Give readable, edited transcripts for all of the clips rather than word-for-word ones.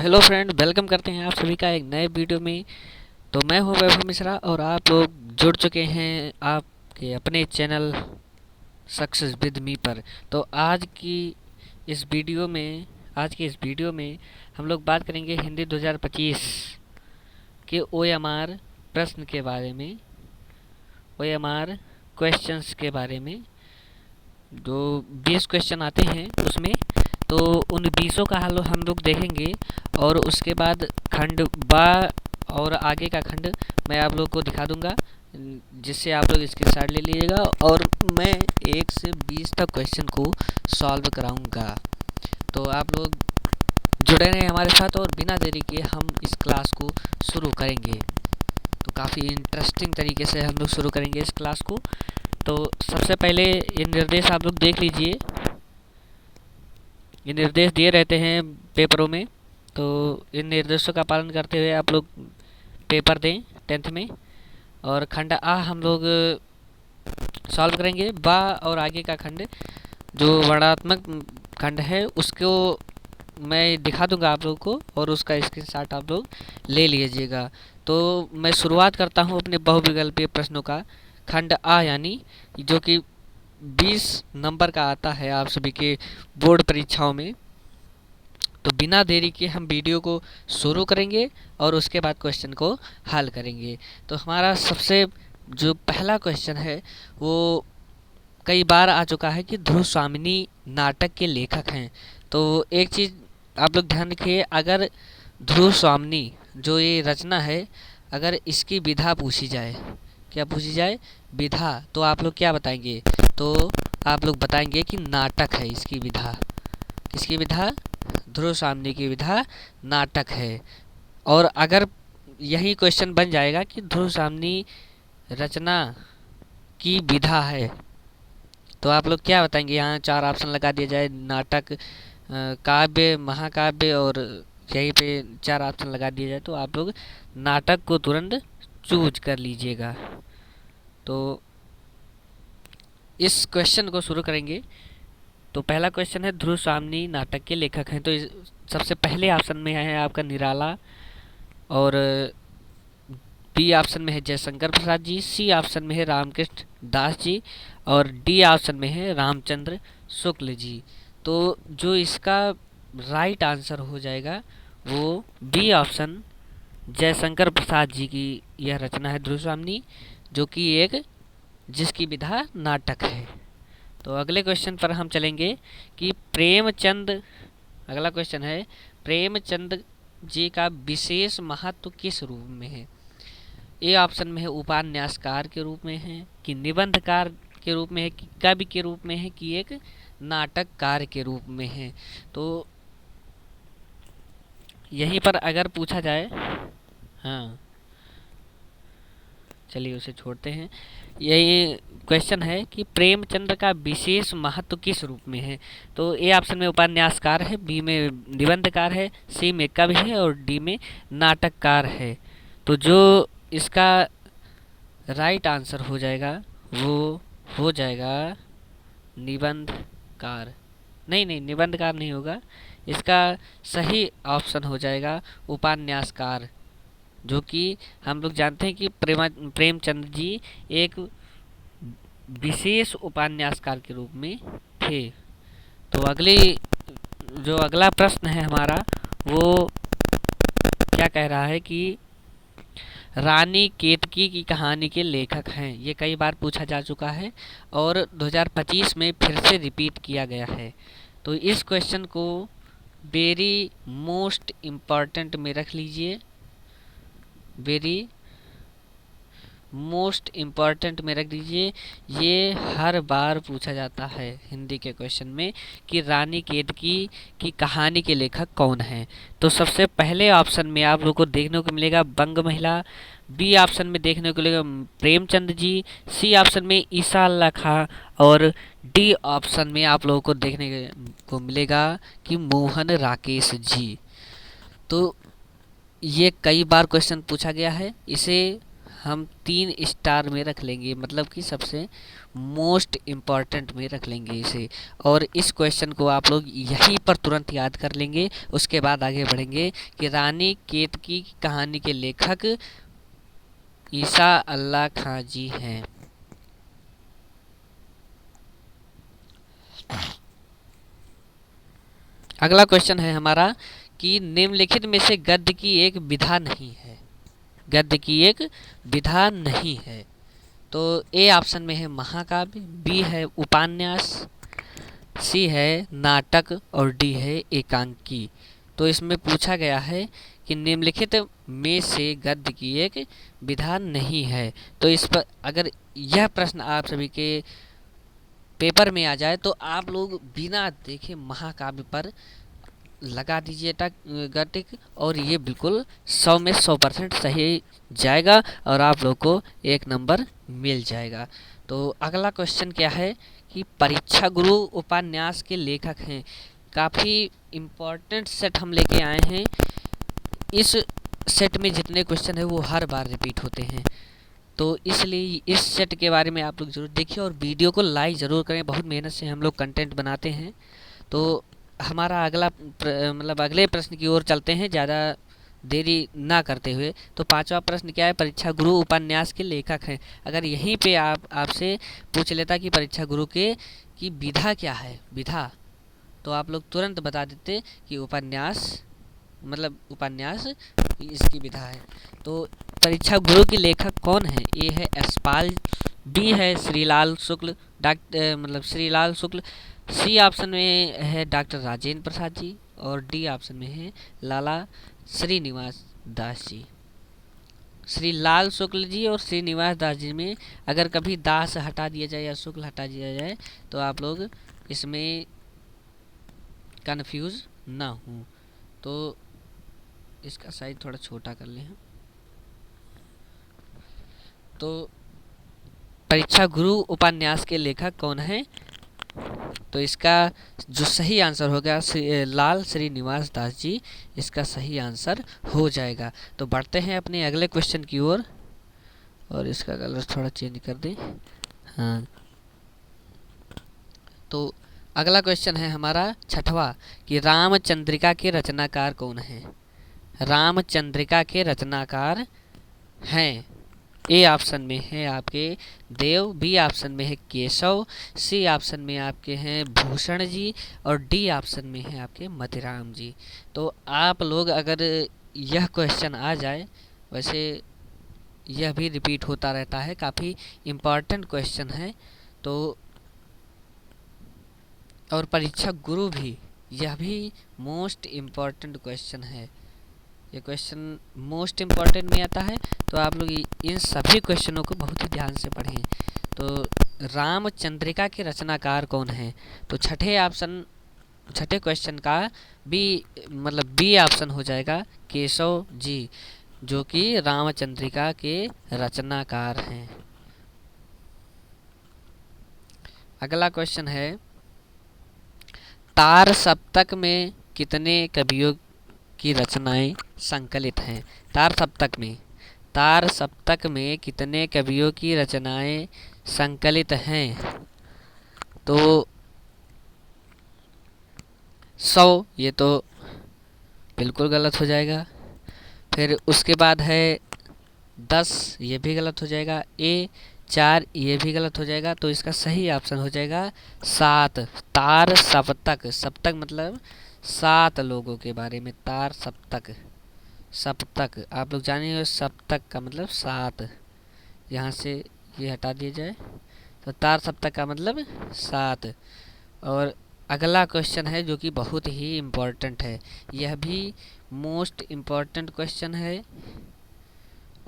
Hello friend, welcome करते हैं आप सभी का एक नए वीडियो में। तो मैं हूं वैभव मिश्रा और आप लोग जुड़ चुके हैं आपके अपने चैनल सक्सेस विद मी पर। तो आज की इस वीडियो में हम लोग बात करेंगे हिंदी 2025 के ओएमआर प्रश्न के बारे में, ओएमआर क्वेश्चंस के बारे में। जो 20 क्वेश्चन आते हैं उसमें, तो उन 20 का हल हम लोग देखेंगे और उसके बाद खंड बा और आगे का खंड मैं आप लोग को दिखा दूंगा, जिससे आप लोग स्क्रीनशॉट ले लीजिएगा और मैं 1 से 20 तक क्वेश्चन को सॉल्व कराऊंगा। तो आप लोग जुड़े रहें हमारे साथ और बिना देरी के हम इस क्लास को शुरू करेंगे। तो काफ़ी इंटरेस्टिंग तरीके से हम लोग शुरू करेंगे इस क्लास को। तो सबसे पहले ये निर्देश आप लोग देख लीजिए। ये निर्देश दिए रहते हैं पेपरों में, तो इन निर्देशों का पालन करते हुए आप लोग पेपर दें 10th में। और खंड आ हम लोग सॉल्व करेंगे। बा और आगे का खंड जो वर्णात्मक खंड है उसको मैं दिखा दूंगा आप लोगों को और उसका स्क्रीनशॉट आप लोग ले लीजिएगा। तो मैं शुरुआत करता हूं अपने बहुविकल्पीय प्रश्नों का। खंड आ यानी जो कि 20 नंबर का आता है आप सभी के बोर्ड परीक्षाओं में। तो बिना देरी के हम वीडियो को शुरू करेंगे और उसके बाद क्वेश्चन को हल करेंगे। तो हमारा सबसे जो पहला क्वेश्चन है वो कई बार आ चुका है कि ध्रुव स्वामिनी नाटक के लेखक हैं। तो एक चीज़ आप लोग ध्यान रखिए, अगर ध्रुव स्वामिनी जो ये रचना है, अगर इसकी विधा पूछी जाए, क्या पूछी जाए, विधा, तो आप लोग क्या बताएंगे? तो आप लोग बताएंगे कि नाटक है इसकी विधा। किसकी विधा? ध्रुव स्वामिनी की विधा नाटक है। और अगर यही क्वेश्चन बन जाएगा कि ध्रुव स्वामिनी रचना की विधा है, तो आप लोग क्या बताएंगे? यहाँ 4 ऑप्शन लगा दिया जाए, नाटक, काव्य, महाकाव्य, और यहीं पे 4 ऑप्शन लगा दिया जाए, तो आप लोग नाटक को तुरंत चूज कर लीजिएगा। तो इस क्वेश्चन को शुरू करेंगे। तो पहला क्वेश्चन है ध्रुव स्वामिनी नाटक के लेखक हैं। तो सबसे पहले ऑप्शन में है आपका निराला, और बी ऑप्शन में है जयशंकर प्रसाद जी, सी ऑप्शन में है रामकृष्ण दास जी, और डी ऑप्शन में है रामचंद्र शुक्ल जी। तो जो इसका राइट आंसर हो जाएगा वो बी ऑप्शन, जयशंकर प्रसाद जी की यह रचना है ध्रुव स्वामिनी, जो कि जिसकी विधा नाटक है। तो अगले क्वेश्चन पर हम चलेंगे कि प्रेमचंद, अगला क्वेश्चन है प्रेमचंद जी का विशेष महत्व किस रूप में है? ए ऑप्शन में है उपन्यासकार के रूप में है, कि निबंधकार के रूप में है, कि कवि के रूप में है, कि एक नाटककार के रूप में है। तो यहीं पर अगर पूछा जाए, हाँ चलिए उसे छोड़ते हैं। यही क्वेश्चन है कि प्रेमचंद का विशेष महत्व किस रूप में है? तो ए ऑप्शन में उपन्यासकार है, बी में निबंधकार है, सी में कवि है, और डी में नाटककार है। तो जो इसका राइट आंसर हो जाएगा वो हो जाएगा निबंधकार। नहीं, निबंधकार नहीं होगा, इसका सही ऑप्शन हो जाएगा उपन्यासकार, जो कि हम लोग जानते हैं कि प्रेमचंद जी एक विशेष उपन्यासकार के रूप में थे। तो अगला प्रश्न है हमारा, वो क्या कह रहा है कि रानी केतकी की कहानी के लेखक हैं। ये कई बार पूछा जा चुका है और 2025 में फिर से रिपीट किया गया है। तो इस क्वेश्चन को वेरी मोस्ट इम्पॉर्टेंट में रख लीजिए, वेरी मोस्ट इम्पॉर्टेंट में रख दीजिए। ये हर बार पूछा जाता है हिंदी के क्वेश्चन में कि रानी केतकी की कहानी के लेखक कौन हैं। तो सबसे पहले ऑप्शन में आप लोग को देखने को मिलेगा बंग महिला, बी ऑप्शन में देखने को मिलेगा प्रेमचंद जी, सी ऑप्शन में ईसा अल्लाह खां, और डी ऑप्शन में आप लोगों को देखने को मिलेगा कि मोहन राकेश जी। तो ये कई बार क्वेश्चन पूछा गया है, इसे हम 3 स्टार में रख लेंगे, मतलब कि सबसे मोस्ट इम्पॉर्टेंट में रख लेंगे इसे। और इस क्वेश्चन को आप लोग यहीं पर तुरंत याद कर लेंगे। उसके बाद आगे बढ़ेंगे कि रानी केतकी की कहानी के लेखक ईसा अल्लाह खां जी हैं। अगला क्वेश्चन है हमारा कि निम्नलिखित में से गद्य की एक विधा नहीं है। गद्य की एक विधा नहीं है। तो ए ऑप्शन में है महाकाव्य, बी है उपन्यास, सी है नाटक और डी है एकांकी। तो इसमें पूछा गया है कि निम्नलिखित में से गद्य की एक विधा नहीं है। तो इस पर अगर यह प्रश्न आप सभी के पेपर में आ जाए तो आप लोग बिना देखे महाकाव्य पर लगा दीजिए टिक, और ये बिल्कुल 100 में 100% सही जाएगा और आप लोग को 1 नंबर मिल जाएगा। तो अगला क्वेश्चन क्या है कि परीक्षा गुरु उपन्यास के लेखक हैं। काफ़ी इम्पोर्टेंट सेट हम लेके आए हैं। इस सेट में जितने क्वेश्चन है वो हर बार रिपीट होते हैं, तो इसलिए इस सेट के बारे में आप लोग ज़रूर देखिए और वीडियो को लाइक ज़रूर करें। बहुत मेहनत से हम लोग कंटेंट बनाते हैं। तो हमारा अगला मतलब अगले प्रश्न की ओर चलते हैं ज़्यादा देरी ना करते हुए। तो 5वां प्रश्न क्या है, परीक्षा गुरु उपन्यास के लेखक हैं। अगर यहीं पे आपसे पूछ लेता कि परीक्षा गुरु के की विधा क्या है, विधा, तो आप लोग तुरंत बता देते कि उपन्यास, मतलब उपन्यास इसकी विधा है। तो परीक्षा गुरु के लेखक कौन है? ए है यशपाल, बी है श्रीलाल शुक्ल, मतलब श्रीलाल शुक्ल, सी ऑप्शन में है डॉक्टर राजेंद्र प्रसाद जी और डी ऑप्शन में है लाला श्रीनिवास दास जी। श्रीलाल शुक्ल जी और श्रीनिवास दास जी में अगर कभी दास हटा दिया जाए या शुक्ल हटा दिया जाए तो आप लोग इसमें कन्फ्यूज़ ना हो। तो इसका साइज थोड़ा छोटा कर लें। तो परीक्षा गुरु उपन्यास के लेखक कौन है? तो इसका जो सही आंसर होगा लाल श्रीनिवास दास जी, इसका सही आंसर हो जाएगा। तो बढ़ते हैं अपने अगले क्वेश्चन की ओर, और इसका कलर थोड़ा चेंज कर दें। हाँ, तो अगला क्वेश्चन है हमारा 6वां कि रामचंद्रिका के रचनाकार कौन हैं? रामचंद्रिका के रचनाकार हैं। ए ऑप्शन में है आपके देव, बी ऑप्शन में है केशव, सी ऑप्शन में आपके हैं भूषण जी और डी ऑप्शन में है आपके मतिराम जी। तो आप लोग अगर यह क्वेश्चन आ जाए, वैसे यह भी रिपीट होता रहता है, काफ़ी इम्पॉर्टेंट क्वेश्चन है। तो और परीक्षा गुरु भी, यह भी मोस्ट इम्पॉर्टेंट क्वेश्चन है। ये क्वेश्चन मोस्ट इम्पॉर्टेंट में आता है, तो आप लोग इन सभी क्वेश्चनों को बहुत ही ध्यान से पढ़ें। तो रामचंद्रिका के रचनाकार कौन हैं? तो छठे क्वेश्चन का बी ऑप्शन हो जाएगा केशव जी, जो कि रामचंद्रिका के रचनाकार हैं। अगला क्वेश्चन है तार सप्तक में कितने कवियों की रचनाएं संकलित हैं? तार सप्तक में कितने कवियों की रचनाएं संकलित हैं? तो 100, ये तो बिल्कुल गलत हो जाएगा। फिर उसके बाद है 10, ये भी गलत हो जाएगा। 4, ये भी गलत हो जाएगा। तो इसका सही ऑप्शन हो जाएगा 7, तार सप्तक। सप्तक मतलब 7 लोगों के बारे में, तार सप्तक। आप लोग जानिए सप्तक का मतलब 7, यहाँ से ये हटा दिया जाए तो तार सप्तक का मतलब 7। और अगला क्वेश्चन है जो कि बहुत ही इम्पोर्टेंट है, यह भी मोस्ट इम्पोर्टेंट क्वेश्चन है।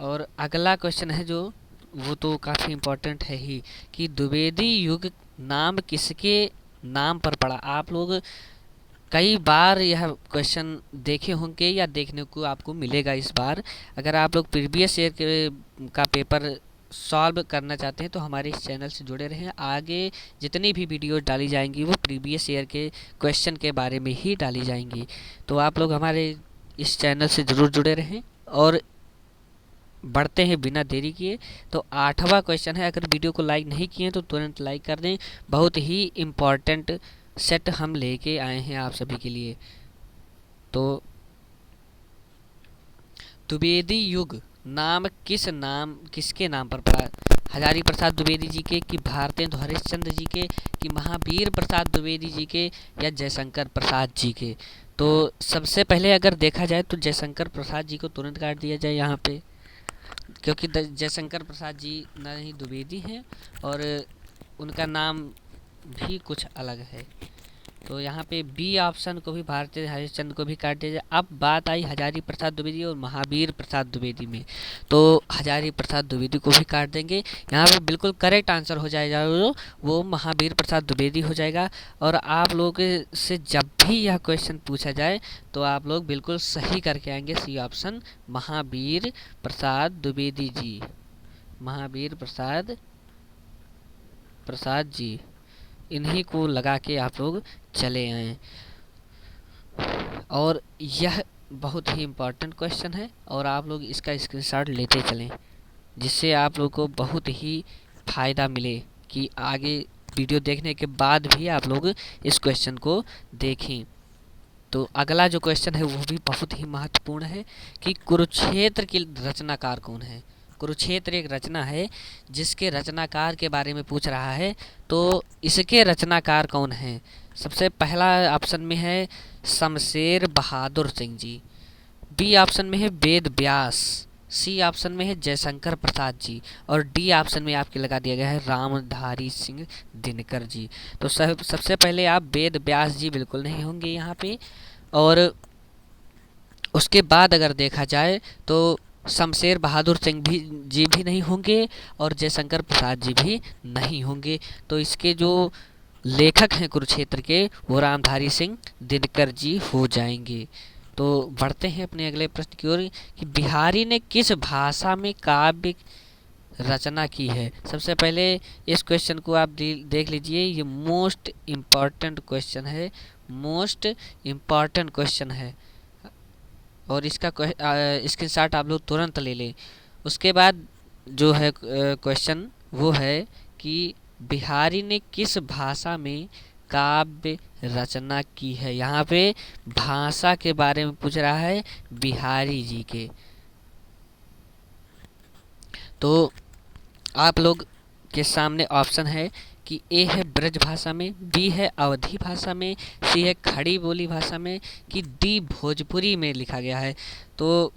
और अगला क्वेश्चन है जो वो तो काफ़ी इम्पोर्टेंट है ही कि द्विवेदी युग नाम किसके नाम पर पड़ा? आप लोग कई बार यह क्वेश्चन देखे होंगे या देखने को आपको मिलेगा इस बार। अगर आप लोग प्रीवियस ईयर का पेपर सॉल्व करना चाहते हैं तो हमारे इस चैनल से जुड़े रहें। आगे जितनी भी वीडियो डाली जाएंगी वो प्रीवियस ईयर के क्वेश्चन के बारे में ही डाली जाएंगी। तो आप लोग हमारे इस चैनल से ज़रूर जुड़े रहें और बढ़ते हैं बिना देरी किए। तो 8वां क्वेश्चन है, अगर वीडियो को लाइक नहीं किए तो तुरंत लाइक कर दें। बहुत ही इम्पॉर्टेंट सेट हम लेके आए हैं आप सभी के लिए। तो द्विवेदी युग नाम किसके नाम पर पड़ा? हजारी प्रसाद द्विवेदी जी के, कि भारतेंदु हरिश्चंद्र जी के, कि महावीर प्रसाद द्विवेदी जी के, या जयशंकर प्रसाद जी के? तो सबसे पहले अगर देखा जाए तो जयशंकर प्रसाद जी को तुरंत काट दिया जाए यहाँ पे, क्योंकि जयशंकर प्रसाद जी न ही द्विवेदी हैं और उनका नाम भी कुछ अलग है। तो यहाँ पे बी ऑप्शन को भी, भारतीय हरिश्चंद्र को भी काट दिया जाए। अब बात आई हजारी प्रसाद द्विवेदी और महावीर प्रसाद द्विवेदी में, तो हजारी प्रसाद द्विवेदी को भी काट देंगे। यहाँ पे बिल्कुल करेक्ट आंसर हो जाएगा वो महावीर प्रसाद द्विवेदी हो जाएगा। और आप लोग से जब भी यह क्वेश्चन पूछा जाए तो आप लोग बिल्कुल सही करके आएंगे, सी ऑप्शन महावीर प्रसाद द्विवेदी जी, महावीर प्रसाद जी, इन्हीं को लगा के आप लोग चले आए। और यह बहुत ही इम्पोर्टेंट क्वेश्चन है और आप लोग इसका स्क्रीनशॉट लेते चलें, जिससे आप लोग को बहुत ही फ़ायदा मिले कि आगे वीडियो देखने के बाद भी आप लोग इस क्वेश्चन को देखें। तो अगला जो क्वेश्चन है वो भी बहुत ही महत्वपूर्ण है कि कुरुक्षेत्र की रचनाकार कौन है? कुरुक्षेत्र एक रचना है जिसके रचनाकार के बारे में पूछ रहा है, तो इसके रचनाकार कौन हैं? सबसे पहला ऑप्शन में है शमशेर बहादुर सिंह जी, बी ऑप्शन में है वेद व्यास, सी ऑप्शन में है जयशंकर प्रसाद जी, और डी ऑप्शन में आपके लगा दिया गया है रामधारी सिंह दिनकर जी। तो सबसे पहले आप वेद व्यास जी बिल्कुल नहीं होंगे यहाँ पे, और उसके बाद अगर देखा जाए तो शमशेर बहादुर सिंह जी भी नहीं होंगे और जयशंकर प्रसाद जी भी नहीं होंगे। तो इसके जो लेखक हैं कुरुक्षेत्र के वो रामधारी सिंह दिनकर जी हो जाएंगे। तो बढ़ते हैं अपने अगले प्रश्न की ओर कि बिहारी ने किस भाषा में काव्य रचना की है? सबसे पहले इस क्वेश्चन को आप देख लीजिए, ये मोस्ट इम्पॉर्टेंट क्वेश्चन है, मोस्ट इम्पॉर्टेंट क्वेश्चन है और इसका स्क्रीनशॉट आप लोग तुरंत ले लें। उसके बाद जो है क्वेश्चन वो है कि बिहारी ने किस भाषा में काव्य रचना की है? यहाँ पे भाषा के बारे में पूछ रहा है बिहारी जी के। तो आप लोग के सामने ऑप्शन है कि ए है ब्रज भाषा में, बी है अवधी भाषा में, सी है खड़ी बोली भाषा में, कि डी भोजपुरी में लिखा गया है। तो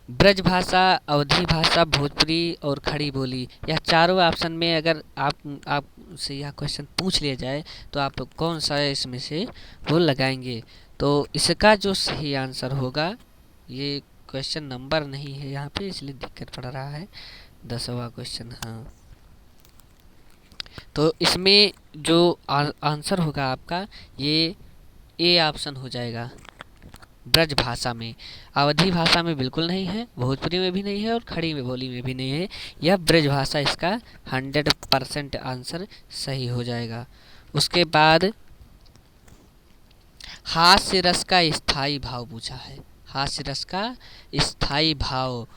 ब्रज भाषा, अवधी भाषा, भोजपुरी और खड़ी बोली, यह चारों ऑप्शन में अगर आप से यह क्वेश्चन पूछ लिया जाए तो आप लोग कौन सा इसमें से वो लगाएंगे? तो इसका जो सही आंसर होगा, ये क्वेश्चन नंबर नहीं है यहाँ पे इसलिए दिक्कत पड़ रहा है, 10वां क्वेश्चन। हाँ, तो इसमें जो आंसर होगा आपका ये ए ऑप्शन हो जाएगा, ब्रज भाषा में। अवधी भाषा में बिल्कुल नहीं है, भोजपुरी में भी नहीं है और खड़ी में बोली में भी नहीं है, यह ब्रज भाषा इसका 100% आंसर सही हो जाएगा। उसके बाद हास्य रस का स्थायी भाव पूछा है, हास्य रस का स्थायी भाव।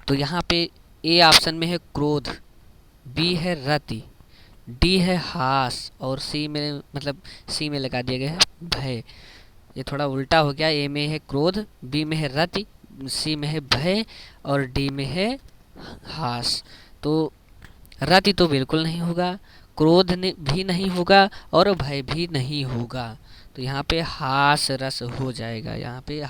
तो यहाँ पे ए ऑप्शन में है क्रोध, बी है रति, डी है हास और सी में लगा दिया गया है भय। ये थोड़ा उल्टा हो गया, ए में है क्रोध, बी में है रति, सी में है भय और डी में है हास। तो रति तो बिल्कुल नहीं होगा, क्रोध भी नहीं होगा और भय भी नहीं होगा। तो यहाँ पे हास रस हो जाएगा, यहाँ पे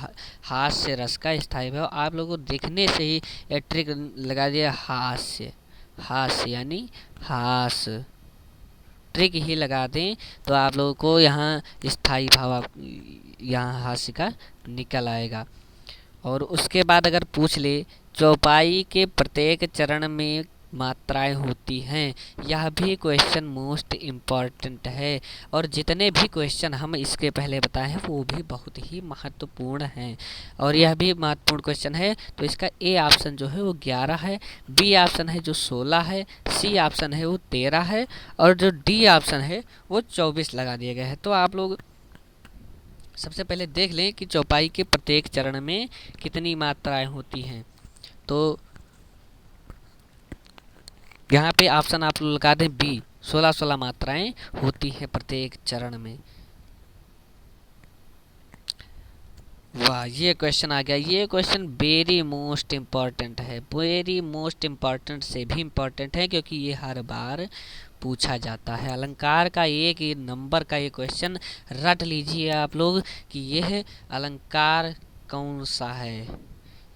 हास्य रस का स्थायी भाव। आप लोगों को देखने से ही एक ट्रिक लगा दिया, हास्य, हास्य यानी हास, ट्रिक ही लगा दें तो आप लोगों को यहाँ स्थायी भाव यहाँ हास्य का निकल आएगा। और उसके बाद अगर पूछ ले चौपाई के प्रत्येक चरण में मात्राएं होती हैं, यह भी क्वेश्चन मोस्ट इम्पॉर्टेंट है और जितने भी क्वेश्चन हम इसके पहले बताए हैं वो भी बहुत ही महत्वपूर्ण हैं और यह भी महत्वपूर्ण क्वेश्चन है। तो इसका ए ऑप्शन जो है वो 11 है, बी ऑप्शन है जो 16 है, सी ऑप्शन है वो 13 है और जो डी ऑप्शन है वो 24 लगा दिया गया है। तो आप लोग सबसे पहले देख लें कि चौपाई के प्रत्येक चरण में कितनी मात्राएं होती हैं। तो यहाँ पे ऑप्शन आप लोग लगा दें बी, 16-16 मात्राएं होती हैं प्रत्येक चरण में। वाह, ये क्वेश्चन आ गया। ये क्वेश्चन वेरी मोस्ट इम्पॉर्टेंट है, वेरी मोस्ट इम्पॉर्टेंट से भी इम्पॉर्टेंट है, क्योंकि ये हर बार पूछा जाता है। अलंकार का एक ये नंबर का ये क्वेश्चन रट लीजिए आप लोग कि यह अलंकार कौन सा है।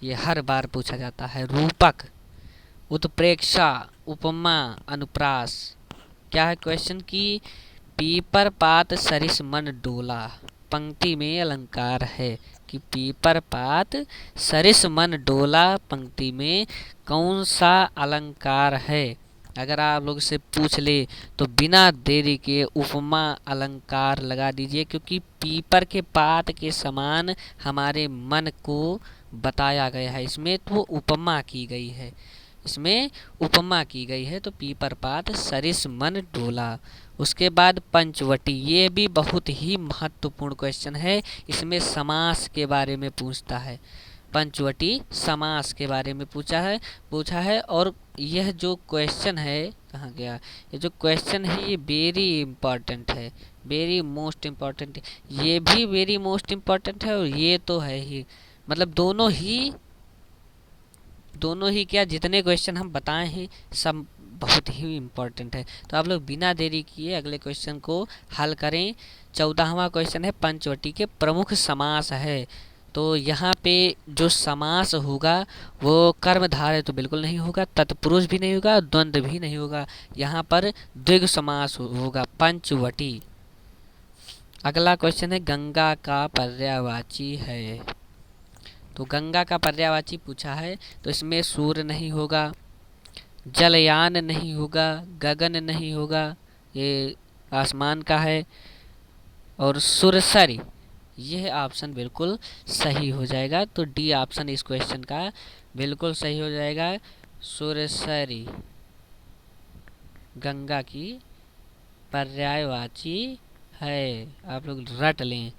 ये हर बार पूछा जाता है। रूपक, उत्प्रेक्षा, उपमा, अनुप्रास। क्या है क्वेश्चन की पीपर पात सरिस मन डोला, पंक्ति में अलंकार है कि पीपर पात सरिस मन डोला, पंक्ति में कौन सा अलंकार है। अगर आप लोग से पूछ ले तो बिना देरी के उपमा अलंकार लगा दीजिए, क्योंकि पीपर के पात के समान हमारे मन को बताया गया है, इसमें तो उपमा की गई है, इसमें उपमा की गई है। तो पीपर पात सरिस मन डोला। उसके बाद पंचवटी, ये भी बहुत ही महत्वपूर्ण क्वेश्चन है, इसमें समास के बारे में पूछता है। पंचवटी समास के बारे में पूछा है। और यह जो क्वेश्चन है, कहाँ गया, ये जो क्वेश्चन है ये वेरी इम्पॉर्टेंट है, वेरी मोस्ट इम्पॉर्टेंट। ये भी वेरी मोस्ट इम्पॉर्टेंट है और ये तो है ही, मतलब दोनों ही क्या, जितने क्वेश्चन हम बताए हैं सब बहुत ही इम्पोर्टेंट है। तो आप लोग बिना देरी किए अगले क्वेश्चन को हल करें। 14वां क्वेश्चन है पंचवटी के प्रमुख समास है। तो यहाँ पे जो समास होगा वो कर्मधारय तो बिल्कुल नहीं होगा, तत्पुरुष भी नहीं होगा, द्वंद्व भी नहीं होगा, यहाँ पर द्विगु समास होगा, पंचवटी। अगला क्वेश्चन है गंगा का पर्यायवाची है। तो गंगा का पर्यायवाची पूछा है, तो इसमें सूर्य नहीं होगा, जलयान नहीं होगा, गगन नहीं होगा, ये आसमान का है, और सुरसरी, यह ऑप्शन बिल्कुल सही हो जाएगा। तो डी ऑप्शन इस क्वेश्चन का बिल्कुल सही हो जाएगा। सुरसरी गंगा की पर्यायवाची है, आप लोग रट लें,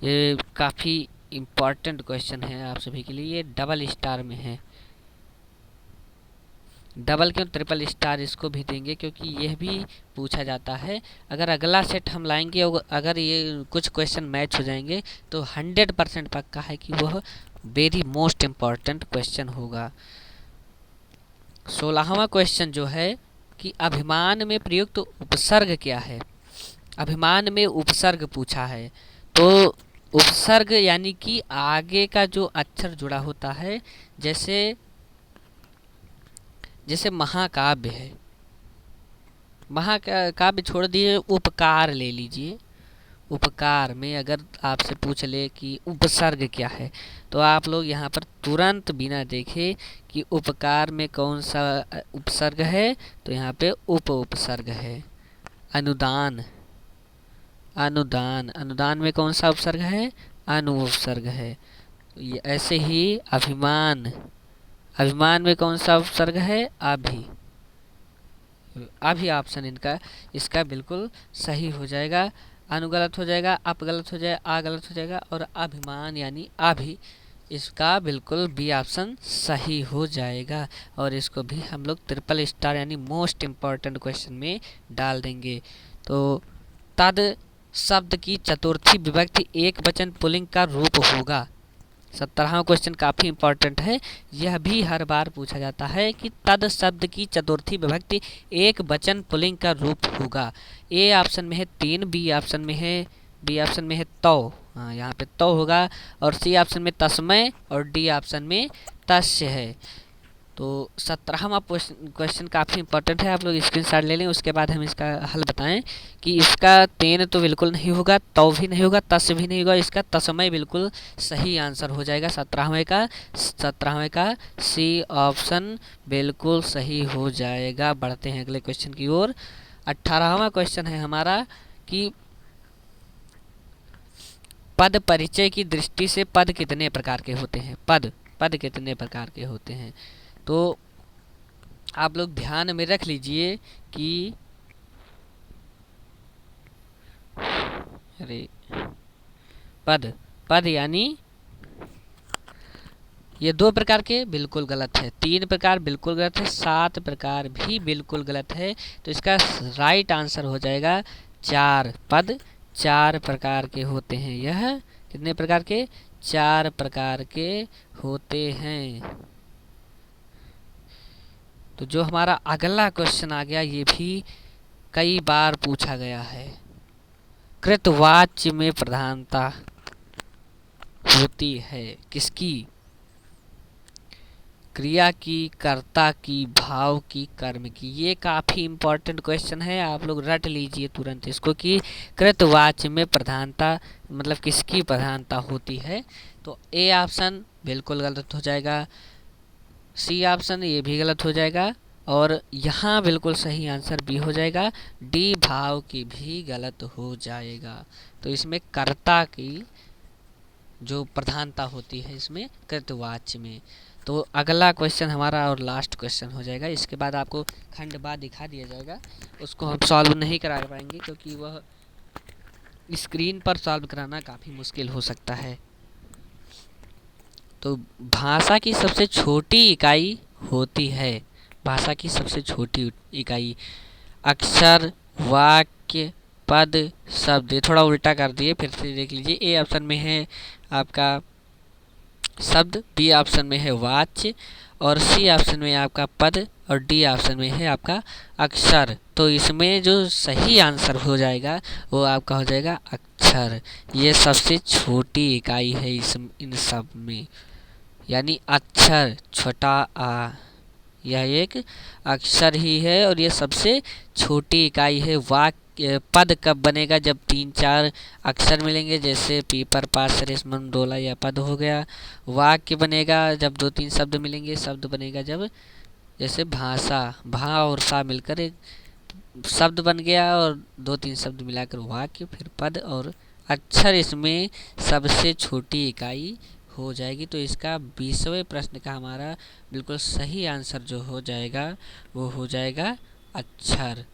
ये काफ़ी इम्पॉर्टेंट क्वेश्चन है आप सभी के लिए। ये डबल स्टार में है, डबल क्यों, ट्रिपल स्टार इसको भी देंगे क्योंकि यह भी पूछा जाता है। अगर अगला सेट हम लाएंगे और अगर ये कुछ क्वेश्चन मैच हो जाएंगे तो 100% पक्का है कि वह वेरी मोस्ट इम्पॉर्टेंट क्वेश्चन होगा। 16वां क्वेश्चन जो है कि अभिमान में प्रयुक्त उपसर्ग क्या है। अभिमान में उपसर्ग पूछा है, तो उपसर्ग यानी कि आगे का जो अक्षर जुड़ा होता है, जैसे महाकाव्य है, महाकाव्य छोड़ दिए, उपकार ले लीजिए। उपकार में अगर आपसे पूछ ले कि उपसर्ग क्या है, तो आप लोग यहाँ पर तुरंत बिना देखे कि उपकार में कौन सा उपसर्ग है, तो यहाँ पे उपसर्ग है। अनुदान, अनुदान में कौन सा उपसर्ग है, अनुपसर्ग है। ऐसे ही अभिमान, अभिमान में कौन सा उपसर्ग है, अभी ऑप्शन इनका इसका बिल्कुल सही हो जाएगा। अनु गलत हो जाएगा, अप गलत हो जाएगा, आ गलत हो जाएगा, और अभिमान यानी अभी, इसका बिल्कुल बी ऑप्शन सही हो जाएगा। और इसको भी हम लोग ट्रिपल स्टार यानी मोस्ट इम्पॉर्टेंट क्वेश्चन में डाल देंगे। तो तद शब्द की चतुर्थी विभक्ति एक वचन पुल्लिंग का रूप होगा। 17वां क्वेश्चन काफ़ी इंपॉर्टेंट है, यह भी हर बार पूछा जाता है कि तद शब्द की चतुर्थी विभक्ति एक वचन पुल्लिंग का रूप होगा। ए ऑप्शन में है 3, बी ऑप्शन में है तौ, हाँ यहाँ पे तौ होगा, और सी ऑप्शन में तस्मय, और डी ऑप्शन में तस्य है। तो 17वां क्वेश्चन काफ़ी इंपॉर्टेंट है, आप लोग स्क्रीनशॉट ले लें, उसके बाद हम इसका हल बताएं कि इसका तेन तो बिल्कुल नहीं होगा, तौ भी नहीं होगा, तस भी नहीं होगा, इसका तस्मय बिल्कुल सही आंसर हो जाएगा। 17वें का सी ऑप्शन बिल्कुल सही हो जाएगा। बढ़ते हैं अगले क्वेश्चन की ओर। 18वां क्वेश्चन है हमारा कि पद परिचय की दृष्टि से पद कितने प्रकार के होते हैं, पद कितने प्रकार के होते हैं। तो आप लोग ध्यान में रख लीजिए कि अरे पद यानी ये 2 प्रकार के बिल्कुल गलत है, 3 प्रकार बिल्कुल गलत है, 7 प्रकार भी बिल्कुल गलत है। तो इसका राइट आंसर हो जाएगा 4 पद 4 प्रकार के होते हैं। यह कितने प्रकार के? 4 प्रकार के होते हैं। तो जो हमारा अगला क्वेश्चन आ गया, ये भी कई बार पूछा गया है। कृतवाच्य में प्रधानता होती है किसकी? क्रिया की, कर्ता की, भाव की, कर्म की। ये काफ़ी इम्पोर्टेंट क्वेश्चन है, आप लोग रट लीजिए तुरंत इसको कि कृतवाच्य में प्रधानता मतलब किसकी प्रधानता होती है। तो ए ऑप्शन बिल्कुल गलत हो जाएगा, सी ऑप्शन ये भी गलत हो जाएगा, और यहाँ बिल्कुल सही आंसर बी हो जाएगा, डी भाव की भी गलत हो जाएगा। तो इसमें कर्ता की जो प्रधानता होती है इसमें कृतवाच्य में। तो अगला क्वेश्चन हमारा और लास्ट क्वेश्चन हो जाएगा, इसके बाद आपको खंडवा दिखा दिया जाएगा। उसको हम सॉल्व नहीं करा पाएंगे क्योंकि वह स्क्रीन पर सॉल्व कराना काफ़ी मुश्किल हो सकता है। तो भाषा की सबसे छोटी इकाई होती है, भाषा की सबसे छोटी इकाई अक्षर, वाक्य, पद, शब्द। ये थोड़ा उल्टा कर दिए, फिर से देख लीजिए। ए ऑप्शन में है आपका शब्द, बी ऑप्शन में है वाच्य, और सी ऑप्शन में आपका पद, और डी ऑप्शन में है आपका अक्षर। तो इसमें जो सही आंसर हो जाएगा वो आपका हो जाएगा अक्षर। ये सबसे छोटी इकाई है इन सब में, यानी अक्षर छोटा आ, यह एक अक्षर ही है और ये सबसे छोटी इकाई है। वाक्य पद कब बनेगा? जब 3-4 अक्षर मिलेंगे, जैसे पीपर, पास, रेशमन, डोला, या पद हो गया। वाक्य बनेगा जब 2-3 शब्द मिलेंगे। शब्द बनेगा जब जैसे भाषा, भा और सा मिलकर एक शब्द बन गया, और 2-3 शब्द मिलाकर वाक्य, फिर पद, और अक्षर इसमें सबसे छोटी इकाई हो जाएगी। तो इसका 20वें प्रश्न का हमारा बिल्कुल सही आंसर जो हो जाएगा वो हो जाएगा अक्षर।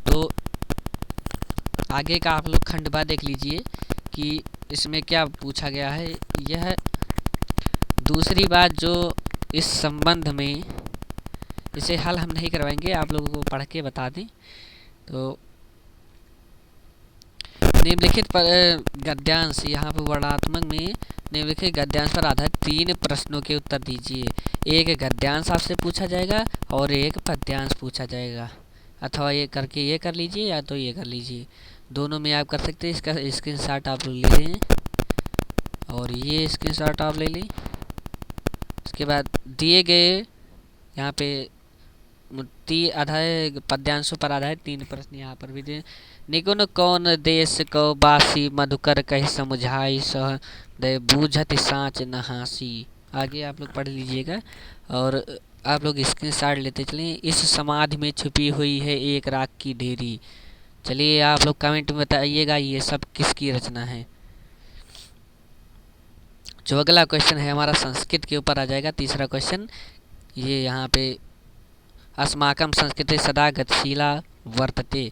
तो आगे का आप लोग खंडवा देख लीजिए कि इसमें क्या पूछा गया है। यह दूसरी बात जो इस संबंध में, इसे हल हम नहीं करवाएंगे, आप लोगों को पढ़ के बता दें। तो निम्नलिखित पर गद्यांश, यहाँ पर वर्णात्मक में निम्नलिखित गद्यांश पर आधारित 3 प्रश्नों के उत्तर दीजिए। एक गद्यांश आपसे पूछा जाएगा और एक पद्यांश पूछा जाएगा, अथवा ये करके ये कर लीजिए या तो ये कर लीजिए, दोनों में आप कर सकते हैं। इसका स्क्रीनशॉट आप ले लें और ये स्क्रीनशॉट आप ले लें। इसके बाद दिए गए यहाँ पे आधार पद्यांशों पर आधारित 3 प्रश्न यहाँ पर भी दें। निकुन कौन देश को बासी, मधुकर कही समझाई, सह दे बूझत साँच नहासी। आगे आप लोग पढ़ लीजिएगा और आप लोग स्क्रीनशॉट लेते चलें। इस समाधि में छुपी हुई है एक राख की ढेरी। चलिए आप लोग कमेंट में बताइएगा ये सब किसकी रचना है। जो अगला क्वेश्चन है हमारा संस्कृत के ऊपर आ जाएगा, तीसरा क्वेश्चन। ये यहाँ पे अस्माकं संस्कृते सदा गतिशीला वर्तते।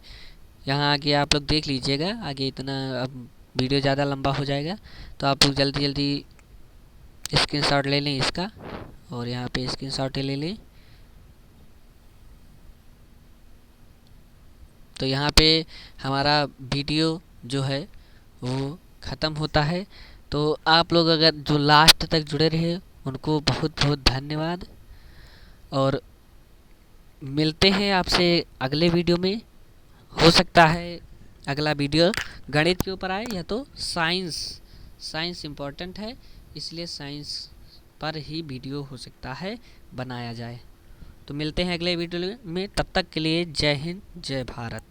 यहाँ आगे आप लोग देख लीजिएगा, आगे इतना अब वीडियो ज़्यादा लंबा हो जाएगा, तो आप लोग जल्दी जल्दी स्क्रीनशॉट ले लें इसका, और यहाँ पे स्क्रीनशॉट ले लें। तो यहाँ पे हमारा वीडियो जो है वो ख़त्म होता है। तो आप लोग अगर जो लास्ट तक जुड़े रहे उनको बहुत बहुत धन्यवाद, और मिलते हैं आपसे अगले वीडियो में। हो सकता है अगला वीडियो गणित के ऊपर आए या तो साइंस इम्पोर्टेंट है, इसलिए साइंस पर ही वीडियो हो सकता है बनाया जाए। तो मिलते हैं अगले वीडियो में, तब तक के लिए जय हिंद, जय भारत।